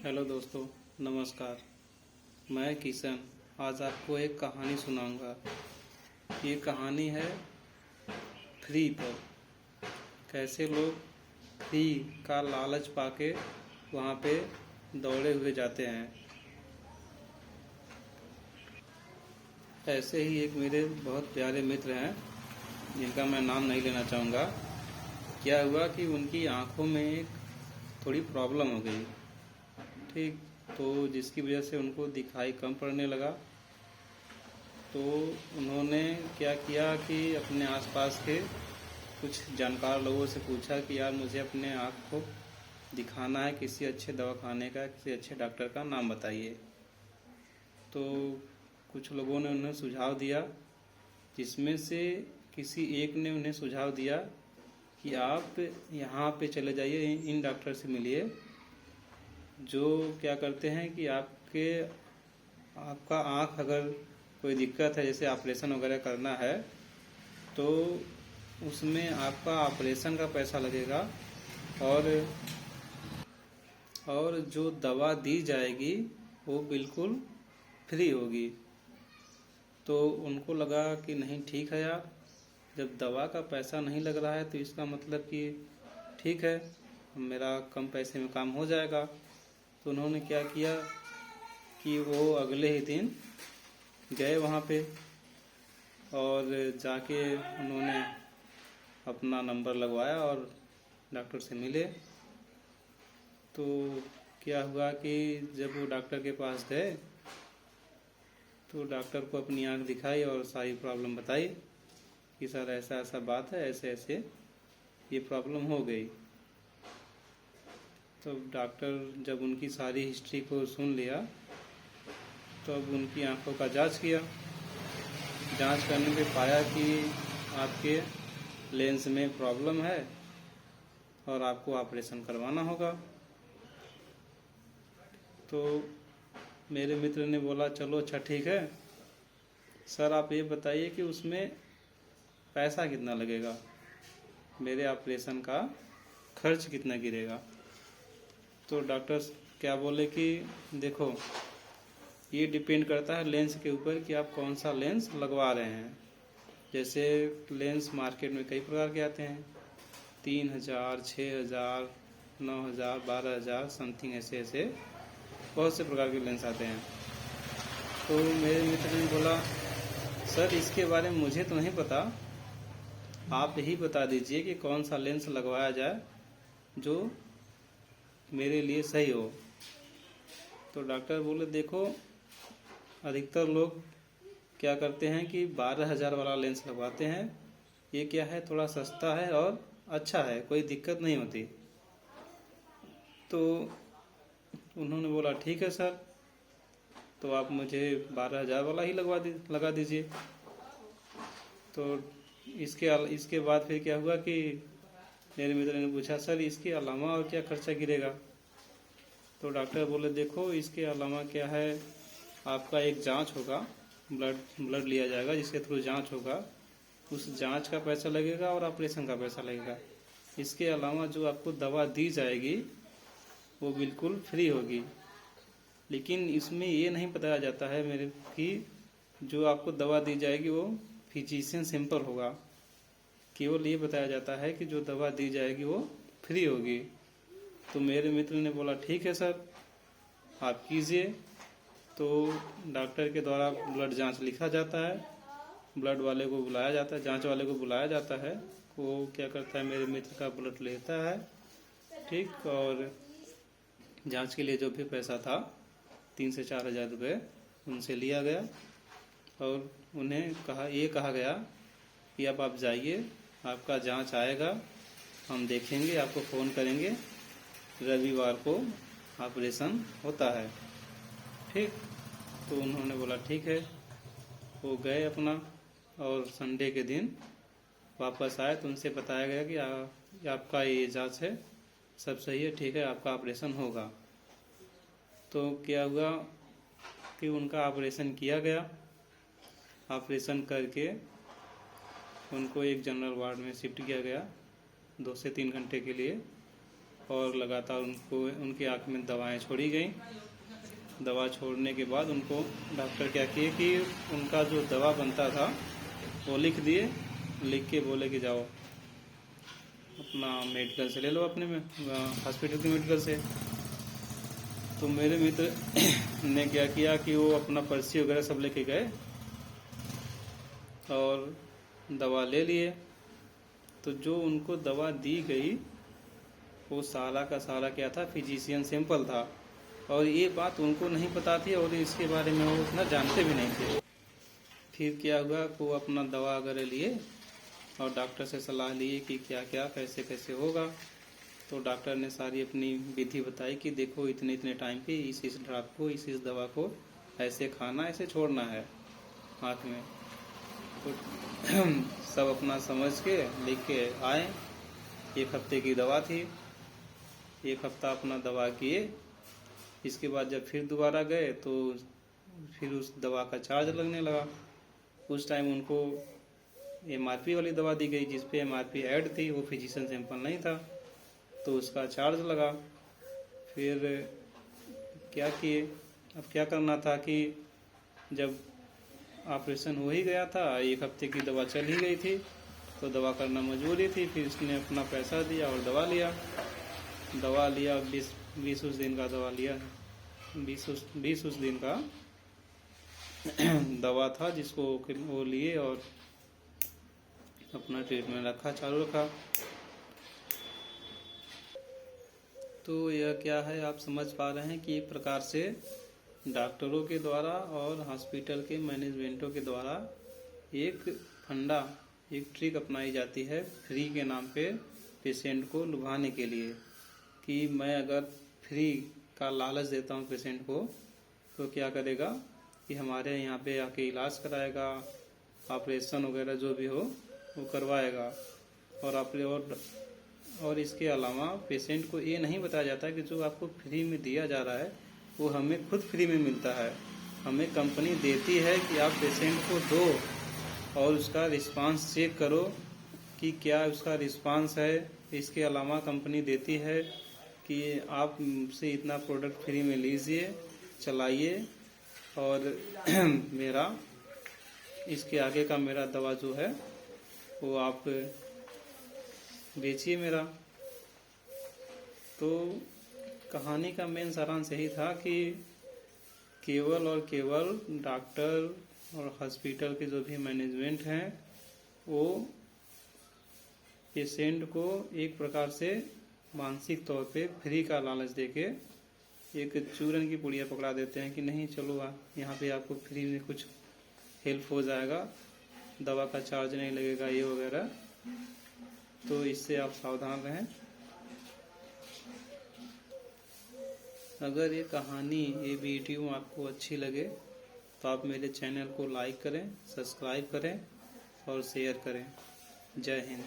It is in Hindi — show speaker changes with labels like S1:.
S1: हेलो दोस्तों, नमस्कार। मैं किशन आज आपको एक कहानी सुनाऊंगा। ये कहानी है फ्री पर। कैसे लोग फ्री का लालच पाके वहाँ पे दौड़े हुए जाते हैं। ऐसे ही एक मेरे बहुत प्यारे मित्र हैं जिनका मैं नाम नहीं लेना चाहूँगा। क्या हुआ कि उनकी आँखों में एक थोड़ी प्रॉब्लम हो गई। ठीक, तो जिसकी वजह से उनको दिखाई कम पड़ने लगा। तो उन्होंने क्या किया कि अपने आसपास के कुछ जानकार लोगों से पूछा कि यार मुझे अपने आँख को दिखाना है, किसी अच्छे दवाखाने का, किसी अच्छे डॉक्टर का नाम बताइए। तो कुछ लोगों ने उन्हें सुझाव दिया, जिसमें से किसी एक ने उन्हें सुझाव दिया कि आप यहाँ पे चले जाइए, इन डॉक्टर से मिलिए जो क्या करते हैं कि आपका आँख अगर कोई दिक्कत है, जैसे ऑपरेशन वगैरह करना है, तो उसमें आपका ऑपरेशन का पैसा लगेगा और जो दवा दी जाएगी वो बिल्कुल फ्री होगी। तो उनको लगा कि नहीं ठीक है यार, जब दवा का पैसा नहीं लग रहा है तो इसका मतलब कि ठीक है, मेरा कम पैसे में काम हो जाएगा। तो उन्होंने क्या किया कि वो अगले ही दिन गए वहाँ पे और जाके उन्होंने अपना नंबर लगवाया और डॉक्टर से मिले। तो क्या हुआ कि जब वो डॉक्टर के पास गए तो डॉक्टर को अपनी आँख दिखाई और सारी प्रॉब्लम बताई कि सर ऐसा ऐसा बात है, ऐसे ऐसे ये प्रॉब्लम हो गई। तो डॉक्टर जब उनकी सारी हिस्ट्री को सुन लिया तो अब उनकी आंखों का जांच किया। जांच करने पे पाया कि आपके लेंस में प्रॉब्लम है और आपको ऑपरेशन करवाना होगा। तो मेरे मित्र ने बोला चलो अच्छा ठीक है सर, आप ये बताइए कि उसमें पैसा कितना लगेगा, मेरे ऑपरेशन का खर्च कितना गिरेगा। तो डॉक्टर क्या बोले कि देखो, ये डिपेंड करता है लेंस के ऊपर कि आप कौन सा लेंस लगवा रहे हैं। जैसे लेंस मार्केट में कई प्रकार के आते हैं, 3000, 6000, 9000, 12000 समथिंग, ऐसे ऐसे बहुत से प्रकार के लेंस आते हैं। तो मेरे मित्र ने बोला सर इसके बारे में मुझे तो नहीं पता, आप ही बता दीजिए कि कौन सा लेंस लगवाया जाए जो मेरे लिए सही हो। तो डॉक्टर बोले देखो, अधिकतर लोग क्या करते हैं कि 12000 वाला लेंस लगवाते हैं। ये क्या है, थोड़ा सस्ता है और अच्छा है, कोई दिक्कत नहीं होती। तो उन्होंने बोला ठीक है सर, तो आप मुझे 12000 वाला ही लगा दीजिए। तो इसके बाद फिर क्या हुआ कि मेरे मित्र ने पूछा सर इसके अलावा और क्या खर्चा गिरेगा। तो डॉक्टर बोले देखो, इसके अलावा क्या है, आपका एक जांच होगा, ब्लड लिया जाएगा जिसके थ्रू जांच होगा, उस जांच का पैसा लगेगा और ऑपरेशन का पैसा लगेगा। इसके अलावा जो आपको दवा दी जाएगी वो बिल्कुल फ्री होगी। लेकिन इसमें ये नहीं बताया जाता है मेरे कि जो आपको दवा दी जाएगी वो फिजिशियन सैंपल होगा। केवल ये बताया जाता है कि जो दवा दी जाएगी वो फ्री होगी। तो मेरे मित्र ने बोला ठीक है सर, आप कीजिए। तो डॉक्टर के द्वारा ब्लड जांच लिखा जाता है, ब्लड वाले को बुलाया जाता है, जांच वाले को बुलाया जाता है। वो क्या करता है, मेरे मित्र का ब्लड लेता है, ठीक, और जांच के लिए जो भी पैसा था 3 से 4 हज़ार रुपये उनसे लिया गया और उन्हें कहा गया कि अब आप जाइए, आपका जांच आएगा, हम देखेंगे, आपको फ़ोन करेंगे, रविवार को ऑपरेशन होता है, ठीक। तो उन्होंने बोला ठीक है। वो गए अपना और संडे के दिन वापस आए तो उनसे बताया गया कि आपका ये जांच है, सब सही है, ठीक है, आपका ऑपरेशन होगा। तो क्या हुआ कि उनका ऑपरेशन किया गया। ऑपरेशन करके उनको एक जनरल वार्ड में शिफ्ट किया गया 2 से 3 घंटे के लिए। और लगातार उनकी आँख में दवाएं छोड़ी गई। दवा छोड़ने के बाद उनको डॉक्टर क्या किए कि उनका जो दवा बनता था वो लिख दिए, लिख के बोले कि जाओ अपना मेडिकल से ले लो, अपने में हॉस्पिटल के मेडिकल से। तो मेरे मित्र ने क्या किया कि वो अपना पर्ची वगैरह सब लेके गए और दवा ले लिए। तो जो उनको दवा दी गई वो सारा का सारा क्या था, फिजिशियन सैंपल था, और ये बात उनको नहीं पता थी और इसके बारे में वो उतना जानते भी नहीं थे। फिर क्या हुआ कि वो अपना दवा वगैरह लिए और डॉक्टर से सलाह लिए कि क्या क्या कैसे कैसे होगा। तो डॉक्टर ने सारी अपनी विधि बताई कि देखो इतने इतने टाइम पे इस ड्रॉप को इस दवा को ऐसे खाना, ऐसे छोड़ना है हाथ में। तो सब अपना समझ के लिख के आए। 1 हफ्ते की दवा थी, 1 हफ्ता अपना दवा किए। इसके बाद जब फिर दोबारा गए तो फिर उस दवा का चार्ज लगने लगा। उस टाइम उनको MRP वाली दवा दी गई जिस पे MRP ऐड थी, वो फिजिशियन सैंपल नहीं था, तो उसका चार्ज लगा। फिर क्या किए, अब क्या करना था कि जब ऑपरेशन हो ही गया था, 1 हफ्ते की दवा चल ही गई थी, तो दवा करना मजबूरी थी। फिर इसने अपना पैसा दिया और दवा लिया 20 उस दिन का दवा लिया, 20 उस दिन का दवा था जिसको वो लिए और अपना ट्रीटमेंट रखा, चालू रखा। तो यह क्या है, आप समझ पा रहे हैं कि एक प्रकार से डॉक्टरों के द्वारा और हॉस्पिटल के मैनेजमेंटों के द्वारा एक फंडा, एक ट्रिक अपनाई जाती है फ्री के नाम पे पेशेंट को लुभाने के लिए, कि मैं अगर फ्री का लालच देता हूँ पेशेंट को तो क्या करेगा कि हमारे यहाँ पे आके इलाज कराएगा, ऑपरेशन वगैरह जो भी हो वो करवाएगा। और इसके अलावा पेशेंट को ये नहीं बताया जाता कि जो आपको फ्री में दिया जा रहा है वो हमें खुद फ्री में मिलता है। हमें कंपनी देती है कि आप पेशेंट को दो और उसका रिस्पांस चेक करो कि क्या उसका रिस्पांस है। इसके अलावा कंपनी देती है कि आप से इतना प्रोडक्ट फ्री में लीजिए, चलाइए, और मेरा इसके आगे का मेरा दवा जो है वो आप बेचिए मेरा। तो कहानी का मेन सारांश यही था कि केवल और केवल डॉक्टर और हॉस्पिटल के जो भी मैनेजमेंट हैं वो पेशेंट को एक प्रकार से मानसिक तौर पे फ्री का लालच देके एक चूरन की पुड़िया पकड़ा देते हैं कि नहीं चलो यहाँ पे आपको फ्री में कुछ हेल्प हो जाएगा, दवा का चार्ज नहीं लगेगा, ये वगैरह। तो इससे आप सावधान रहें। अगर ये कहानी, ये वीडियो आपको अच्छी लगे तो आप मेरे चैनल को लाइक करें, सब्सक्राइब करें और शेयर करें। जय हिंद।